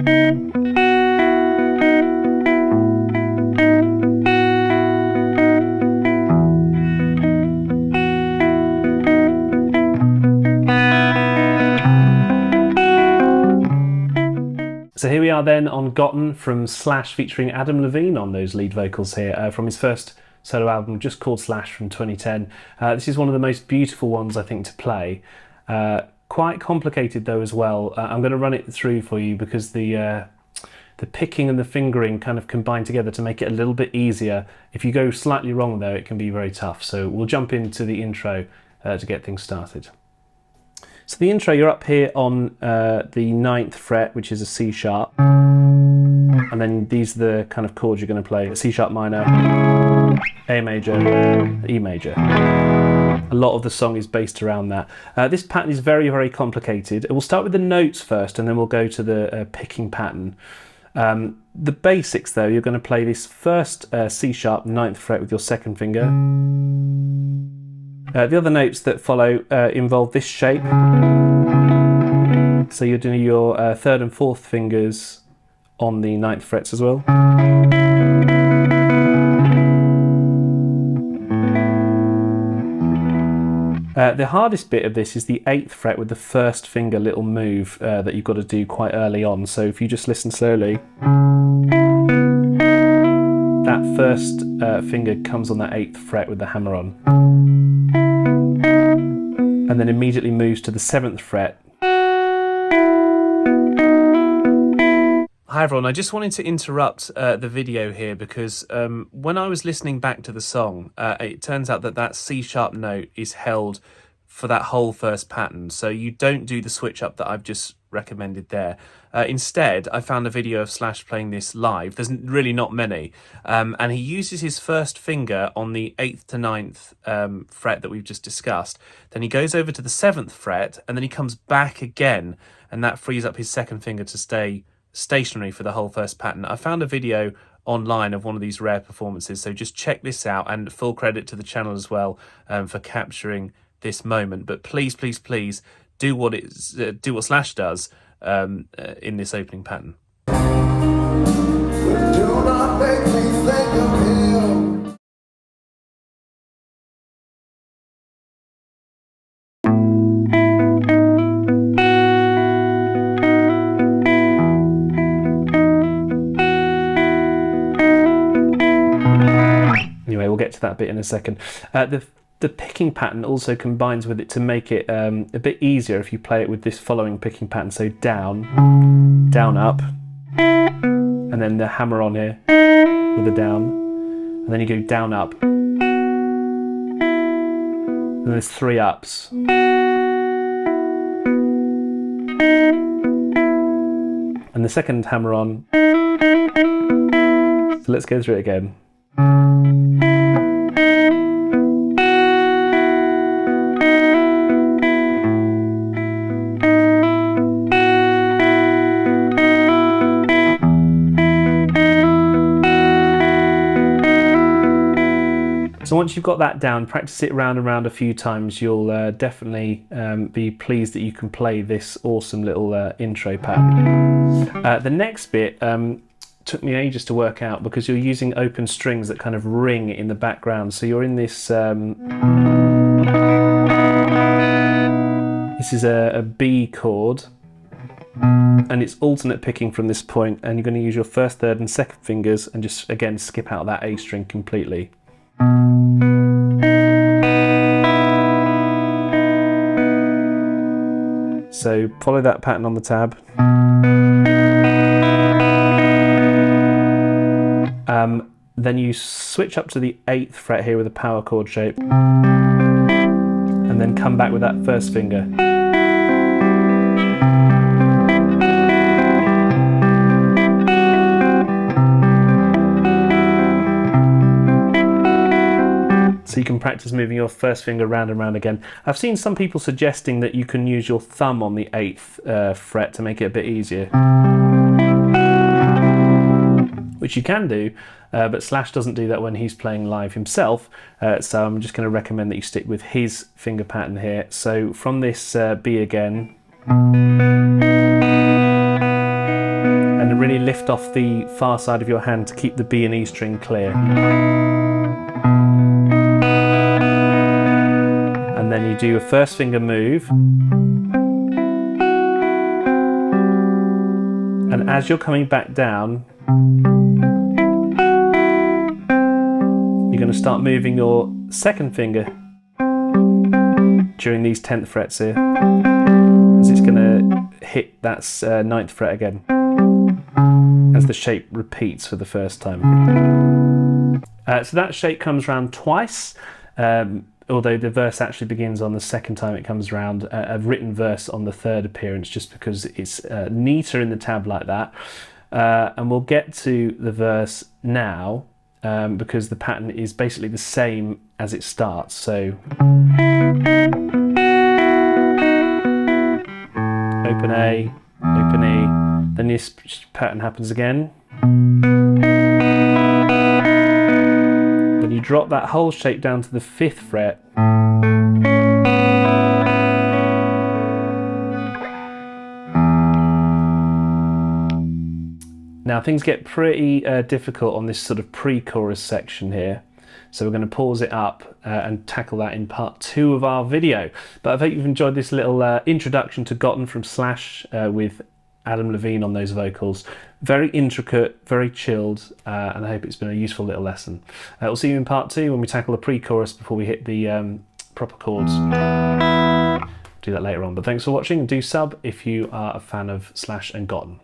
So here we are then on Gotten from Slash, featuring Adam Levine on those lead vocals here, from his first solo album just called Slash from 2010. This is one of the most beautiful ones I think to play. Quite complicated though as well. I'm going to run it through for you because the picking and the fingering kind of combine together to make it a little bit easier. If you go slightly wrong though, it can be very tough. So we'll jump into the intro to get things started. So the intro, you're up here on the 9th fret, which is a C sharp. And then these are the kind of chords you're going to play. C sharp minor, A major, E major. A lot of the song is based around that. This pattern is very, very complicated. We'll start with the notes first and then we'll go to the picking pattern. The basics though, you're going to play this first C sharp 9th fret with your 2nd finger. The other notes that follow involve this shape. So you're doing your 3rd and 4th fingers on the 9th frets as well. The hardest bit of this is the 8th fret with the 1st finger little move that you've got to do quite early on. So if you just listen slowly, that 1st finger comes on that 8th fret with the hammer on. And then immediately moves to the 7th fret. Hi everyone, I just wanted to interrupt the video here because when I was listening back to the song, it turns out that that C sharp note is held for that whole first pattern. So you don't do the switch up that I've just recommended there. Instead, I found a video of Slash playing this live. There's really not many. And he uses his 1st finger on the 8th to 9th fret that we've just discussed. Then he goes over to the 7th fret and then he comes back again. And that frees up his 2nd finger to stay stationary for the whole first pattern. I found a video online of one of these rare performances. So just check this out, and full credit to the channel as well for capturing this moment. But please, please, please do what Slash does in this opening pattern. Do not make me think of him. Anyway, we'll get to that bit in a second. The picking pattern also combines with it to make it a bit easier if you play it with this following picking pattern. So down, down, up, and then the hammer on here with the down, and then you go down, up, and there's 3 ups. And the 2nd hammer on. So let's go through it again. So once you've got that down, practice it round and round a few times. You'll definitely be pleased that you can play this awesome little intro pattern. The next bit took me ages to work out because you're using open strings that kind of ring in the background. So you're in this, this is a B chord, and it's alternate picking from this point, and you're going to use your 1st, 3rd and 2nd fingers and just again skip out that A string completely. So follow that pattern on the tab. Then you switch up to the 8th fret here with a power chord shape, and then come back with that 1st finger. So you can practice moving your 1st finger round and round again. I've seen some people suggesting that you can use your thumb on the 8th fret to make it a bit easier, which you can do, but Slash doesn't do that when he's playing live himself, so I'm just going to recommend that you stick with his finger pattern here. So from this B again, lift off the far side of your hand to keep the B and E string clear. And then you do a first finger move. And as you're coming back down, you're going to start moving your second finger during these 10th frets here, as it's going to hit that 9th fret again, as the shape repeats for the first time. So that shape comes round twice, although the verse actually begins on the second time it comes round, a written verse on the third appearance, just because it's neater in the tab like that. And we'll get to the verse now, because the pattern is basically the same as it starts. So open A, open E, then this pattern happens again. Then you drop that whole shape down to the 5th fret. Now things get pretty difficult on this sort of pre-chorus section here, so we're going to pause it up and tackle that in part 2 of our video. But I hope you've enjoyed this little introduction to Gotten from Slash with Adam Levine on those vocals. Very intricate, very chilled, and I hope it's been a useful little lesson. We'll see you in part 2 when we tackle the pre-chorus before we hit the proper chords. Do that later on. But thanks for watching, and do sub if you are a fan of Slash and Gotten.